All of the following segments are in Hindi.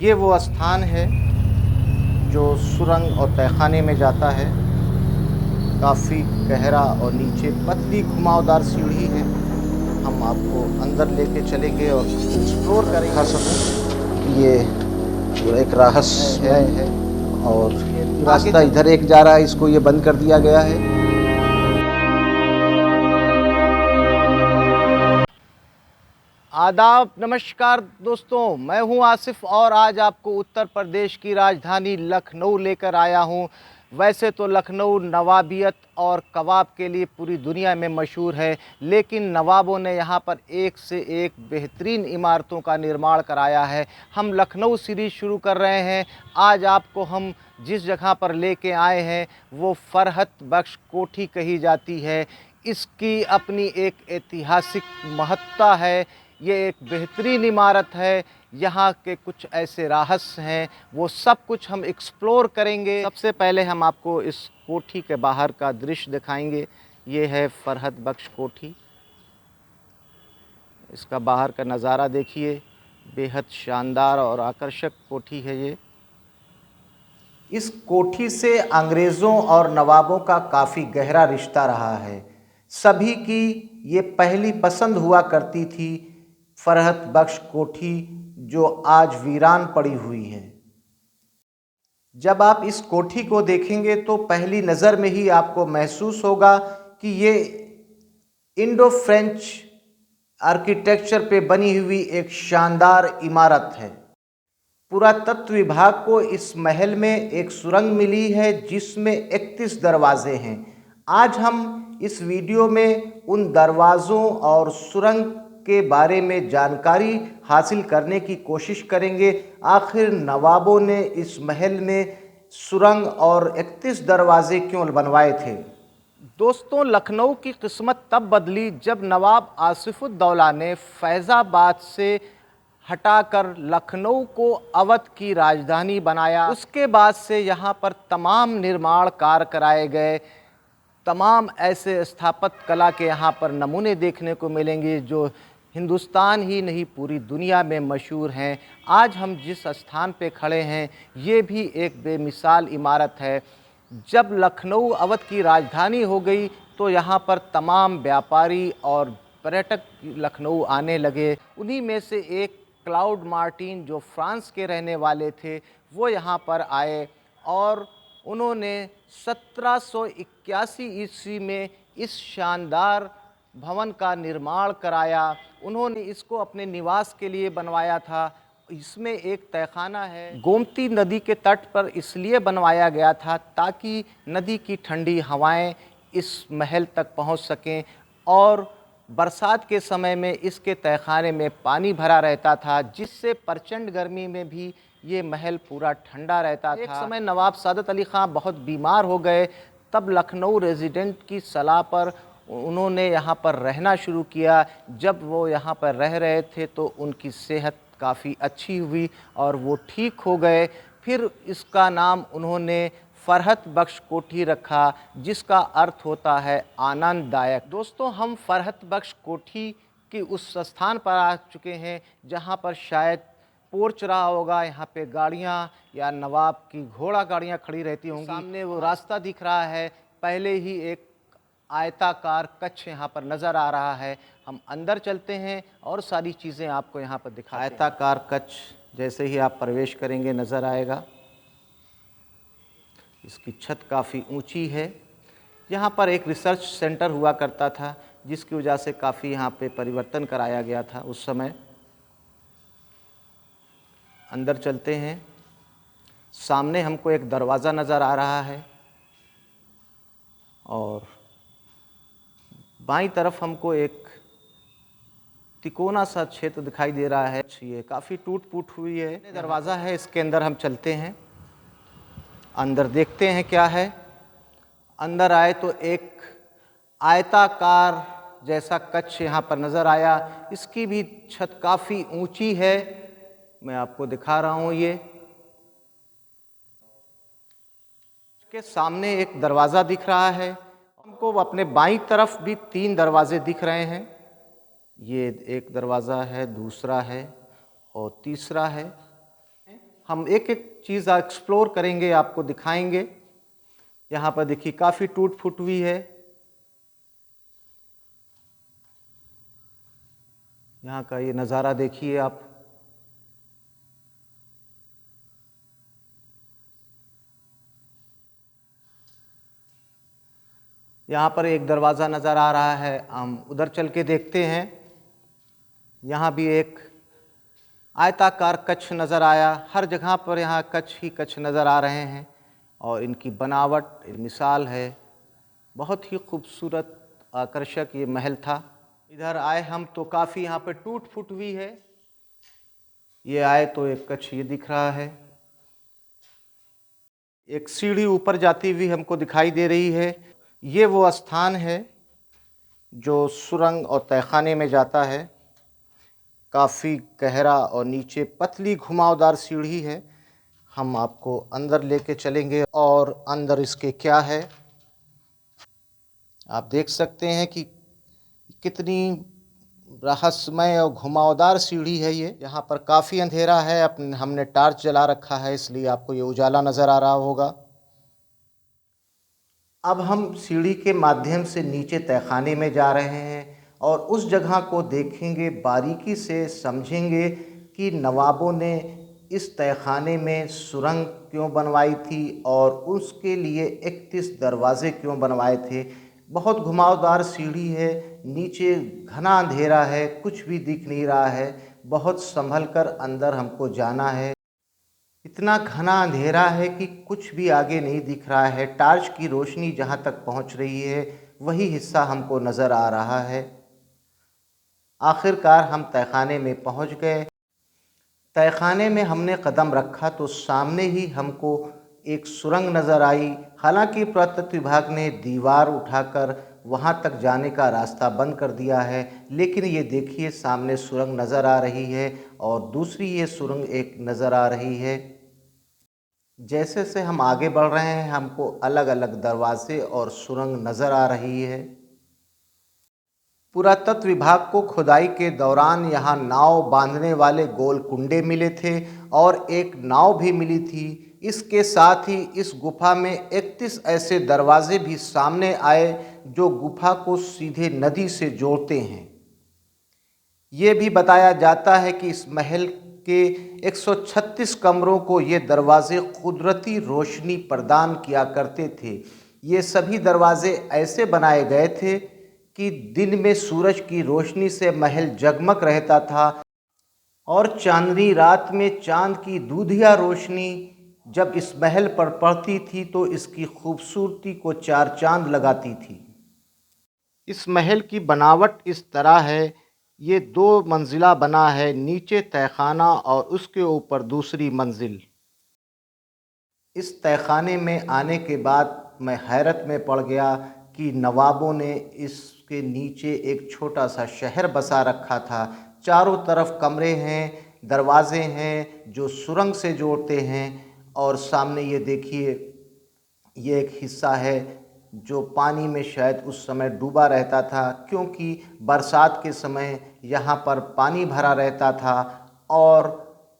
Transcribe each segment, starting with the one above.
ये वो स्थान है जो सुरंग और तहखाने में जाता है। काफ़ी गहरा और नीचे पतली घुमावदार सीढ़ी है। हम आपको अंदर लेके चलेंगे और एक्सप्लोर करेंगे। दिखा सकूं ये एक रहस्य है और रास्ता इधर एक जा रहा है, इसको ये बंद कर दिया गया है। आदाब, नमस्कार दोस्तों, मैं हूं आसिफ और आज आपको उत्तर प्रदेश की राजधानी लखनऊ लेकर आया हूं। वैसे तो लखनऊ नवाबियत और कबाब के लिए पूरी दुनिया में मशहूर है, लेकिन नवाबों ने यहां पर एक से एक बेहतरीन इमारतों का निर्माण कराया है। हम लखनऊ सीरीज़ शुरू कर रहे हैं। आज आपको हम जिस जगह पर लेके आए हैं वो फरहत बख्श कोठी कही जाती है। इसकी अपनी एक ऐतिहासिक महत्ता है। ये एक बेहतरीन इमारत है। यहाँ के कुछ ऐसे रहस्य हैं, वो सब कुछ हम एक्सप्लोर करेंगे। सबसे पहले हम आपको इस कोठी के बाहर का दृश्य दिखाएंगे। ये है फरहत बख्श कोठी। इसका बाहर का नज़ारा देखिए, बेहद शानदार और आकर्षक कोठी है ये। इस कोठी से अंग्रेज़ों और नवाबों का काफ़ी गहरा रिश्ता रहा है। सभी की ये पहली पसंद हुआ करती थी, फरहत बख्श कोठी, जो आज वीरान पड़ी हुई है। जब आप इस कोठी को देखेंगे तो पहली नज़र में ही आपको महसूस होगा कि ये इंडो फ्रेंच आर्किटेक्चर पे बनी हुई एक शानदार इमारत है। पुरातत्व विभाग को इस महल में एक सुरंग मिली है जिसमें 31 दरवाजे हैं। आज हम इस वीडियो में उन दरवाज़ों और सुरंग के बारे में जानकारी हासिल करने की कोशिश करेंगे। आखिर नवाबों ने इस महल में सुरंग और 31 दरवाजे क्यों बनवाए थे। दोस्तों, लखनऊ की किस्मत तब बदली जब नवाब आसिफुद्दौला ने फैज़ाबाद से हटाकर लखनऊ को अवध की राजधानी बनाया। उसके बाद से यहाँ पर तमाम निर्माण कार्य कराए गए। तमाम ऐसे स्थापत्य कला के यहाँ पर नमूने देखने को मिलेंगे जो हिंदुस्तान ही नहीं पूरी दुनिया में मशहूर हैं। आज हम जिस स्थान पे खड़े हैं ये भी एक बेमिसाल इमारत है। जब लखनऊ अवध की राजधानी हो गई तो यहाँ पर तमाम व्यापारी और पर्यटक लखनऊ आने लगे। उन्हीं में से एक क्लाउड मार्टिन, जो फ्रांस के रहने वाले थे, वो यहाँ पर आए और उन्होंने 1781 ईस्वी में इस शानदार भवन का निर्माण कराया। उन्होंने इसको अपने निवास के लिए बनवाया था। इसमें एक तहखाना है। गोमती नदी के तट पर इसलिए बनवाया गया था ताकि नदी की ठंडी हवाएं इस महल तक पहुंच सकें और बरसात के समय में इसके तहखाने में पानी भरा रहता था, जिससे प्रचंड गर्मी में भी ये महल पूरा ठंडा रहता था। एक समय नवाब सादत अली ख़ान बहुत बीमार हो गए, तब लखनऊ रेजिडेंट की सलाह पर उन्होंने यहाँ पर रहना शुरू किया। जब वो यहाँ पर रह रहे थे तो उनकी सेहत काफ़ी अच्छी हुई और वो ठीक हो गए। फिर इसका नाम उन्होंने फरहत बख्श कोठी रखा, जिसका अर्थ होता है आनंददायक। दोस्तों, हम फरहत बख्श कोठी के उस स्थान पर आ चुके हैं जहाँ पर शायद पोर्च रहा होगा। यहाँ पे गाड़ियाँ या नवाब की घोड़ा गाड़ियाँ खड़ी रहती होंगी। सामने वो रास्ता दिख रहा है। पहले ही एक आयताकार कक्ष यहाँ पर नज़र आ रहा है। हम अंदर चलते हैं और सारी चीज़ें आपको यहाँ पर दिखाते हैं। आयताकार कक्ष जैसे ही आप प्रवेश करेंगे नज़र आएगा। इसकी छत काफ़ी ऊंची है। यहाँ पर एक रिसर्च सेंटर हुआ करता था, जिसकी वजह से काफ़ी यहाँ पे परिवर्तन कराया गया था उस समय। अंदर चलते हैं। सामने हमको एक दरवाज़ा नज़र आ रहा है और बाईं तरफ हमको एक तिकोना सा क्षेत्र दिखाई दे रहा है। ये काफ़ी टूट फूट हुई है। दरवाज़ा है, इसके अंदर हम चलते हैं। अंदर देखते हैं क्या है। अंदर आए तो एक आयताकार जैसा कक्ष यहाँ पर नज़र आया। इसकी भी छत काफ़ी ऊंची है। मैं आपको दिखा रहा हूँ। ये इसके सामने एक दरवाज़ा दिख रहा है। हमको अपने बाईं तरफ भी 3 दरवाजे दिख रहे हैं। ये एक दरवाज़ा है, दूसरा है और तीसरा है। हम एक एक चीज़ एक्सप्लोर करेंगे, आपको दिखाएंगे। यहाँ पर देखिए काफ़ी टूट फूट हुई है। यहाँ का ये नज़ारा देखिए आप। यहाँ पर एक दरवाज़ा नज़र आ रहा है, हम उधर चल के देखते हैं। यहाँ भी एक आयताकार कक्ष नज़र आया। हर जगह पर यहाँ कक्ष ही कक्ष नज़र आ रहे हैं और इनकी बनावट मिसाल है। बहुत ही खूबसूरत आकर्षक ये महल था। इधर आए हम तो काफ़ी यहाँ पर टूट फूट हुई है। ये आए तो एक कक्ष ये दिख रहा है। एक सीढ़ी ऊपर जाती हुई हमको दिखाई दे रही है। ये वो स्थान है जो सुरंग और तहखाने में जाता है। काफ़ी गहरा और नीचे पतली घुमावदार सीढ़ी है। हम आपको अंदर लेके चलेंगे और अंदर इसके क्या है आप देख सकते हैं कि कितनी रहस्यमय और घुमावदार सीढ़ी है ये। यहाँ पर काफ़ी अंधेरा है, हमने टार्च जला रखा है इसलिए आपको ये उजाला नज़र आ रहा होगा। अब हम सीढ़ी के माध्यम से नीचे तहखाने में जा रहे हैं और उस जगह को देखेंगे, बारीकी से समझेंगे कि नवाबों ने इस तहखाने में सुरंग क्यों बनवाई थी और उसके लिए 31 दरवाज़े क्यों बनवाए थे। बहुत घुमावदार सीढ़ी है, नीचे घना अंधेरा है, कुछ भी दिख नहीं रहा है। बहुत संभल कर अंदर हमको जाना है। इतना घना अंधेरा है कि कुछ भी आगे नहीं दिख रहा है। टार्च की रोशनी जहाँ तक पहुँच रही है वही हिस्सा हमको नज़र आ रहा है। आखिरकार हम तहखाने में पहुँच गए। तहखाने में हमने कदम रखा तो सामने ही हमको एक सुरंग नज़र आई। हालांकि पुरातत्व विभाग ने दीवार उठाकर वहां तक जाने का रास्ता बंद कर दिया है, लेकिन ये देखिए सामने सुरंग नज़र आ रही है और दूसरी ये सुरंग एक नज़र आ रही है। जैसे से हम आगे बढ़ रहे हैं हमको अलग अलग दरवाजे और सुरंग नज़र आ रही है। पुरातत्व विभाग को खुदाई के दौरान यहाँ नाव बांधने वाले गोल कुंडे मिले थे और एक नाव भी मिली थी। इसके साथ ही इस गुफा में 31 ऐसे दरवाजे भी सामने आए जो गुफा को सीधे नदी से जोड़ते हैं। ये भी बताया जाता है कि इस महल के 136 कमरों को ये दरवाजे कुदरती रोशनी प्रदान किया करते थे। ये सभी दरवाजे ऐसे बनाए गए थे कि दिन में सूरज की रोशनी से महल जगमग रहता था और चांदनी रात में चांद की दूधिया रोशनी जब इस महल पर पड़ती थी तो इसकी खूबसूरती को चार चांद लगाती थी। इस महल की बनावट इस तरह है, ये 2 मंजिला बना है, नीचे तहखाना और उसके ऊपर दूसरी मंजिल। इस तहखाने में आने के बाद मैं हैरत में पड़ गया कि नवाबों ने इसके नीचे एक छोटा सा शहर बसा रखा था। चारों तरफ कमरे हैं, दरवाजे हैं जो सुरंग से जोड़ते हैं और सामने ये देखिए ये एक हिस्सा है जो पानी में शायद उस समय डूबा रहता था, क्योंकि बरसात के समय यहाँ पर पानी भरा रहता था और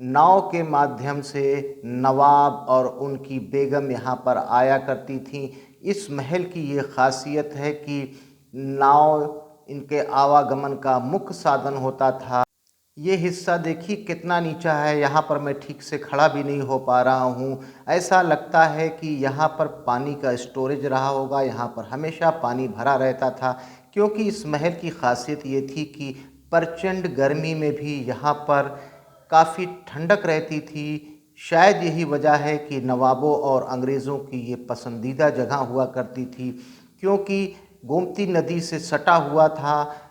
नाव के माध्यम से नवाब और उनकी बेगम यहाँ पर आया करती थीं। इस महल की ये ख़ासियत है कि नाव इनके आवागमन का मुख्य साधन होता था। ये हिस्सा देखिए कितना नीचा है, यहाँ पर मैं ठीक से खड़ा भी नहीं हो पा रहा हूँ। ऐसा लगता है कि यहाँ पर पानी का स्टोरेज रहा होगा, यहाँ पर हमेशा पानी भरा रहता था, क्योंकि इस महल की खासियत ये थी कि प्रचंड गर्मी में भी यहाँ पर काफ़ी ठंडक रहती थी। शायद यही वजह है कि नवाबों और अंग्रेज़ों की ये पसंदीदा जगह हुआ करती थी, क्योंकि गोमती नदी से सटा हुआ था।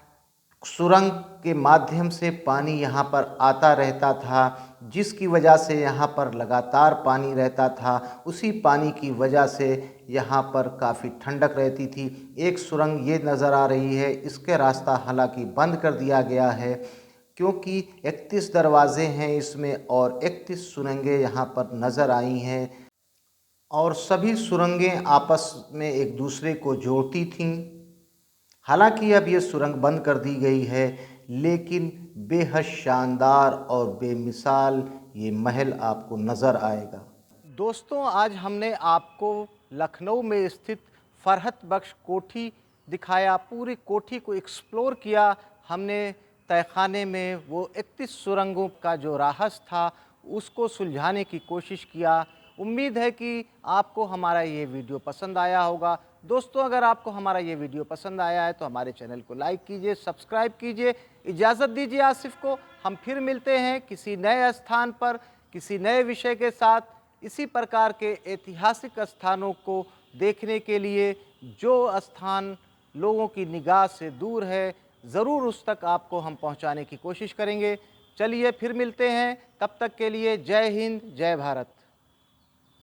सुरंग के माध्यम से पानी यहाँ पर आता रहता था, जिसकी वजह से यहाँ पर लगातार पानी रहता था। उसी पानी की वजह से यहाँ पर काफ़ी ठंडक रहती थी। एक सुरंग ये नज़र आ रही है, इसके रास्ता हालांकि बंद कर दिया गया है, क्योंकि 31 दरवाजे हैं इसमें और 31 सुरंगें यहाँ पर नज़र आई हैं और सभी सुरंगें आपस में एक दूसरे को जोड़ती थीं। हालांकि अब ये सुरंग बंद कर दी गई है, लेकिन बेहद शानदार और बेमिसाल ये महल आपको नज़र आएगा। दोस्तों, आज हमने आपको लखनऊ में स्थित फरहत बख्श कोठी दिखाया। पूरी कोठी को एक्सप्लोर किया हमने। तहखाने में वो 31 सुरंगों का जो राज था उसको सुलझाने की कोशिश किया। उम्मीद है कि आपको हमारा ये वीडियो पसंद आया होगा। दोस्तों, अगर आपको हमारा ये वीडियो पसंद आया है तो हमारे चैनल को लाइक कीजिए, सब्सक्राइब कीजिए। इजाज़त दीजिए आसिफ को। हम फिर मिलते हैं किसी नए स्थान पर, किसी नए विषय के साथ। इसी प्रकार के ऐतिहासिक स्थानों को देखने के लिए जो स्थान लोगों की निगाह से दूर है, ज़रूर उस तक आपको हम पहुंचाने की कोशिश करेंगे। चलिए फिर मिलते हैं, तब तक के लिए जय हिंद, जय भारत।